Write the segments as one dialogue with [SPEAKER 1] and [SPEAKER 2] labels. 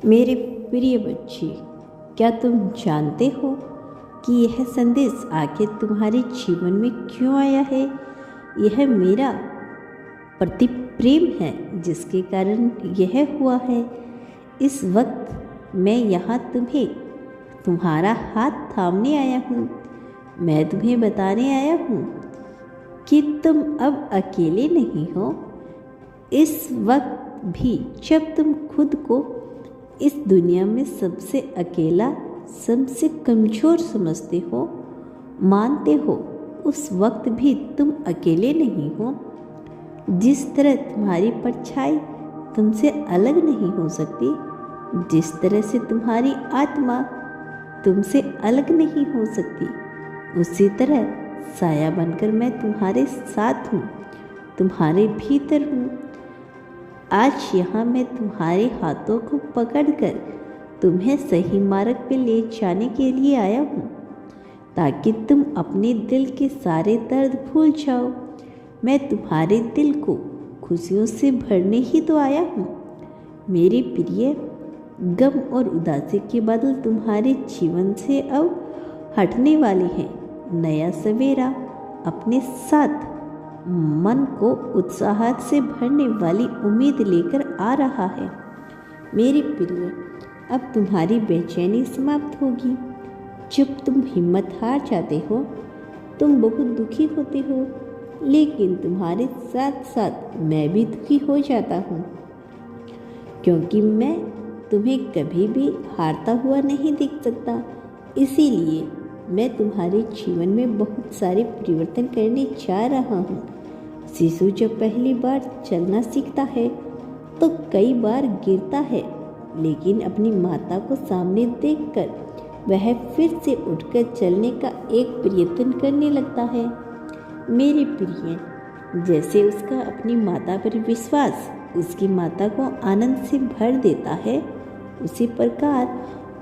[SPEAKER 1] मेरे प्रिय बच्चे, क्या तुम जानते हो कि यह संदेश आखिर तुम्हारे जीवन में क्यों आया है? यह मेरा प्रति प्रेम है जिसके कारण यह हुआ है। इस वक्त मैं यहाँ तुम्हारा हाथ थामने आया हूँ। मैं तुम्हें बताने आया हूँ कि तुम अब अकेले नहीं हो। इस वक्त भी जब तुम खुद को इस दुनिया में सबसे अकेला, सबसे कमज़ोर समझते हो, मानते हो, उस वक्त भी तुम अकेले नहीं हो। जिस तरह तुम्हारी परछाई तुमसे अलग नहीं हो सकती, जिस तरह से तुम्हारी आत्मा तुमसे अलग नहीं हो सकती, उसी तरह साया बनकर मैं तुम्हारे साथ हूँ, तुम्हारे भीतर हूँ। आज यहाँ मैं तुम्हारे हाथों को पकड़कर तुम्हें सही मार्ग पे ले जाने के लिए आया हूँ, ताकि तुम अपने दिल के सारे दर्द भूल जाओ। मैं तुम्हारे दिल को खुशियों से भरने ही तो आया हूँ। मेरे प्रिय, गम और उदासी के बादल तुम्हारे जीवन से अब हटने वाले हैं। नया सवेरा अपने साथ मन को उत्साह से भरने वाली उम्मीद लेकर आ रहा है। मेरे प्रिय, अब तुम्हारी बेचैनी समाप्त होगी। जब तुम हिम्मत हार जाते हो, तुम बहुत दुखी होते हो, लेकिन तुम्हारे साथ साथ मैं भी दुखी हो जाता हूँ, क्योंकि मैं तुम्हें कभी भी हारता हुआ नहीं देख सकता। इसीलिए मैं तुम्हारे जीवन में बहुत सारे परिवर्तन करने जा रहा हूँ। शिशु जब पहली बार चलना सीखता है तो कई बार गिरता है, लेकिन अपनी माता को सामने देखकर वह फिर से उठकर चलने का एक प्रयत्न करने लगता है। मेरे प्रिय, जैसे उसका अपनी माता पर विश्वास उसकी माता को आनंद से भर देता है, उसी प्रकार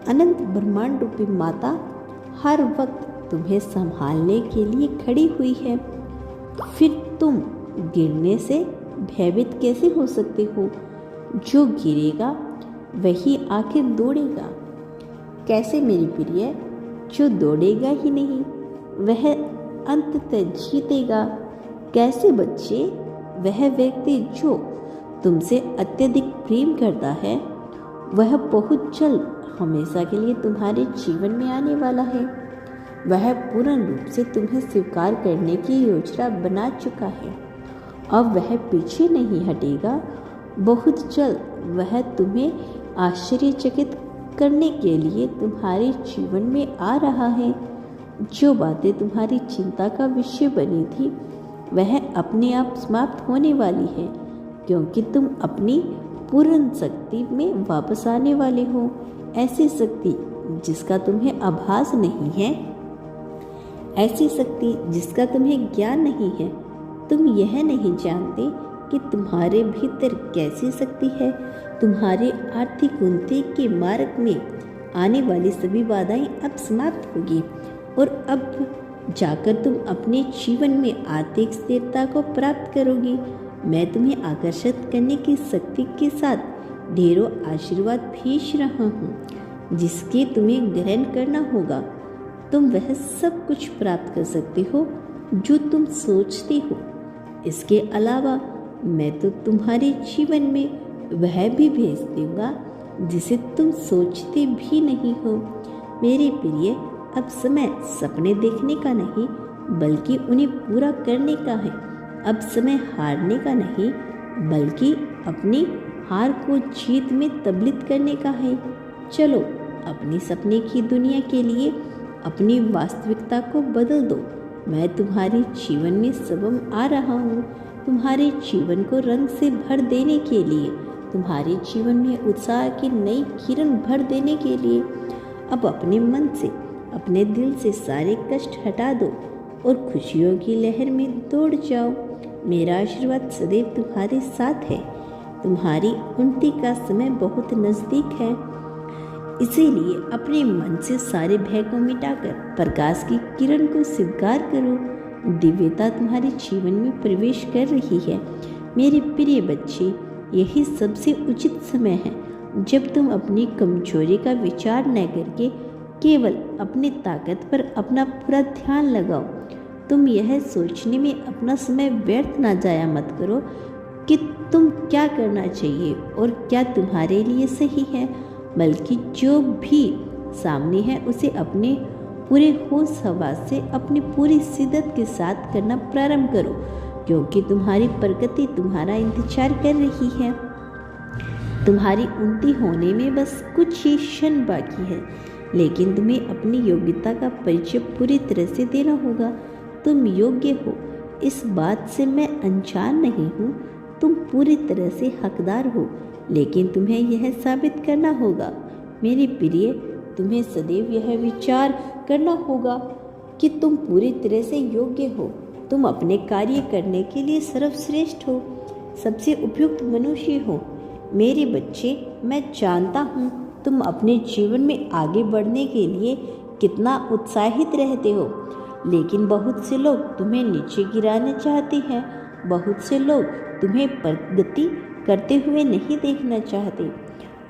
[SPEAKER 1] अनंत ब्रह्मांड रूपी माता हर वक्त तुम्हें संभालने के लिए खड़ी हुई है। फिर तुम गिरने से भयभीत कैसे हो सकते हो? जो गिरेगा वही आखिर दौड़ेगा। कैसे मेरे प्रिय? जो दौड़ेगा ही नहीं वह अंततः जीतेगा। कैसे बच्चे? वह व्यक्ति जो तुमसे अत्यधिक प्रेम करता है, वह बहुत जल्द हमेशा के लिए तुम्हारे जीवन में आने वाला है। वह पूर्ण रूप से तुम्हें स्वीकार करने की योजना बना चुका है। अब वह पीछे नहीं हटेगा। बहुत जल्द वह तुम्हें आश्चर्यचकित करने के लिए तुम्हारे जीवन में आ रहा है। जो बातें तुम्हारी चिंता का विषय बनी थी, वह अपने आप समाप्त होने वाली है, क्योंकि तुम अपनी पूर्ण शक्ति में वापस आने वाले हो। ऐसी शक्ति जिसका तुम्हें आभास नहीं है, ऐसी शक्ति जिसका तुम्हें ज्ञान नहीं है। तुम यह नहीं जानते कि तुम्हारे भीतर कैसी शक्ति है। तुम्हारे आर्थिक उन्नति के मार्ग में आने वाली सभी बाधाएं अब समाप्त होगी और अब जाकर तुम अपने जीवन में आर्थिक स्थिरता को प्राप्त करोगी। मैं तुम्हें आकर्षित करने की शक्ति के साथ ढेरों आशीर्वाद भेज रहा हूँ, जिसके तुम्हें ग्रहण करना होगा। तुम वह सब कुछ प्राप्त कर सकते हो जो तुम सोचते हो। इसके अलावा मैं तो तुम्हारे जीवन में वह भी भेज दूंगा जिसे तुम सोचते भी नहीं हो। मेरे प्रिय, अब समय सपने देखने का नहीं, बल्कि उन्हें पूरा करने का है। अब समय हारने का नहीं, बल्कि अपनी हार को जीत में तब्दील करने का है। चलो, अपने सपने की दुनिया के लिए अपनी वास्तविकता को बदल दो। मैं तुम्हारे जीवन में सबम आ रहा हूँ, तुम्हारे जीवन को रंग से भर देने के लिए, तुम्हारे जीवन में उत्साह की नई किरण भर देने के लिए। अब अपने मन से, अपने दिल से सारे कष्ट हटा दो और खुशियों की लहर में दौड़ जाओ। मेरा आशीर्वाद सदैव तुम्हारे साथ है। तुम्हारी उन्नति का समय बहुत नज़दीक है। इसीलिए अपने मन से सारे भय को मिटाकर प्रकाश की किरण को स्वीकार करो। दिव्यता तुम्हारे जीवन में प्रवेश कर रही है। मेरे प्रिय बच्चे, यही सबसे उचित समय है। जब तुम अपनी कमजोरी का विचार न करके केवल अपनी ताकत पर अपना पूरा ध्यान लगाओ। तुम यह सोचने में अपना समय व्यर्थ ना जाया मत करो कि तुम क्या करना चाहिए और क्या तुम्हारे लिए सही है, बल्कि जो भी सामने है उसे अपने पूरे होश हवास से अपनी पूरी शिद्दत के साथ करना प्रारंभ करो, क्योंकि तुम्हारी प्रकृति तुम्हारा इंतजार कर रही है। तुम्हारी उन्नति होने में बस कुछ ही क्षण बाकी है, लेकिन तुम्हें अपनी योग्यता का परिचय पूरी तरह से देना होगा। तुम योग्य हो, इस बात से मैं अनजान नहीं हूँ। तुम पूरी तरह से हकदार हो, लेकिन तुम्हें यह साबित करना होगा। मेरे प्रिय, तुम्हें सदैव यह विचार करना होगा कि तुम पूरी तरह से योग्य हो। तुम अपने कार्य करने के लिए सर्वश्रेष्ठ हो, सबसे उपयुक्त मनुष्य हो। मेरे बच्चे, मैं जानता हूँ तुम अपने जीवन में आगे बढ़ने के लिए कितना उत्साहित रहते हो, लेकिन बहुत से लोग तुम्हें नीचे गिराना चाहते हैं। बहुत से लोग तुम्हें प्रगति करते हुए नहीं देखना चाहते।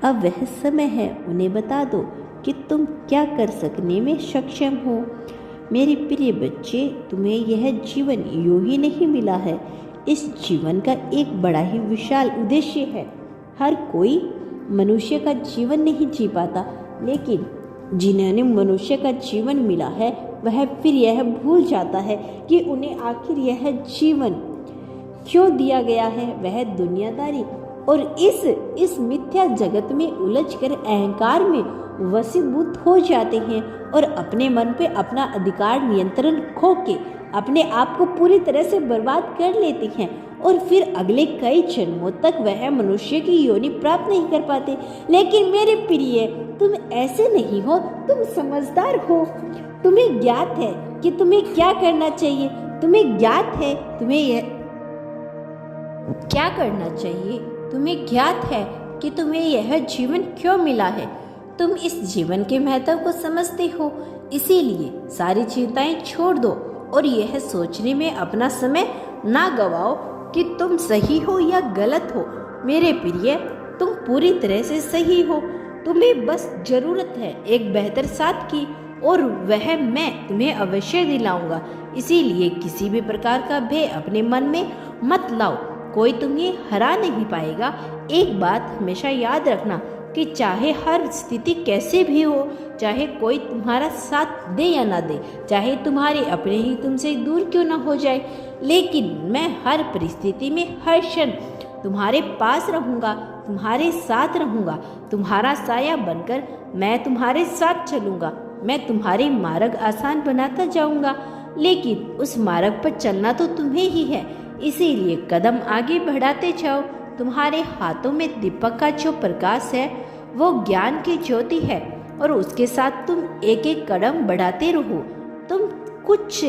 [SPEAKER 1] अब वह समय है, उन्हें बता दो कि तुम क्या कर सकने में सक्षम हो। मेरे प्रिय बच्चे, तुम्हें यह जीवन यूं ही नहीं मिला है। इस जीवन का एक बड़ा ही विशाल उद्देश्य है। हर कोई मनुष्य का जीवन नहीं जी पाता, लेकिन जिन्हें मनुष्य का जीवन मिला है वह फिर यह भूल जाता है कि उन्हें आखिर यह जीवन क्यों दिया गया है। वह दुनियादारी और इस मिथ्या जगत में उलझकर अहंकार में वशीभूत हो जाते हैं और अपने मन पे अपना अधिकार नियंत्रण खो के अपने आप को पूरी तरह से बर्बाद कर लेते हैं और फिर अगले कई जन्मों तक वह मनुष्य की योनि प्राप्त नहीं कर पाते। लेकिन मेरे प्रिय, तुम ऐसे नहीं हो, तुम समझदार हो। तुम्हें ज्ञात है कि तुम्हें क्या करना चाहिए। तुम्हें ज्ञात है तुम्हें यह क्या करना चाहिए। तुम्हें ज्ञात है कि तुम्हें यह जीवन क्यों मिला है। तुम इस जीवन के महत्व को समझते हो, इसीलिए सारी चिंताएं छोड़ दो और यह सोचने में अपना समय ना गवाओ कि तुम सही हो या गलत हो। मेरे प्रिय, तुम पूरी तरह से सही हो। तुम्हें बस जरूरत है एक बेहतर साथ की, और वह मैं तुम्हें अवश्य दिलाऊंगा। इसीलिए किसी भी प्रकार का भय अपने मन में मत लाओ। कोई तुम्हें हरा नहीं पाएगा। एक बात हमेशा याद रखना कि चाहे हर स्थिति कैसे भी हो, चाहे कोई तुम्हारा साथ दे या ना दे, चाहे तुम्हारे अपने ही तुमसे दूर क्यों ना हो जाए, लेकिन मैं हर परिस्थिति में हर क्षण तुम्हारे पास रहूँगा, तुम्हारे साथ रहूँगा। तुम्हारा साया बनकर मैं तुम्हारे साथ चलूँगा। मैं तुम्हारे मार्ग आसान बनाता जाऊँगा, लेकिन उस मार्ग पर चलना तो तुम्हें ही है। इसीलिए कदम आगे बढ़ाते जाओ। तुम्हारे हाथों में दीपक का जो प्रकाश है वो ज्ञान की ज्योति है, और उसके साथ तुम एक एक कदम बढ़ाते रहो। तुम कुछ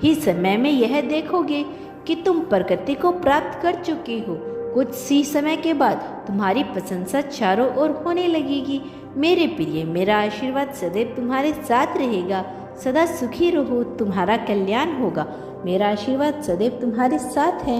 [SPEAKER 1] ही समय में यह देखोगे कि तुम प्रकृति को प्राप्त कर चुके हो। कुछ सी समय के बाद तुम्हारी प्रशंसा चारों ओर होने लगेगी। मेरे प्रिय, मेरा आशीर्वाद सदैव तुम्हारे साथ रहेगा। सदा सुखी रहो, तुम्हारा कल्याण होगा। मेरा आशीर्वाद सदैव तुम्हारे साथ है।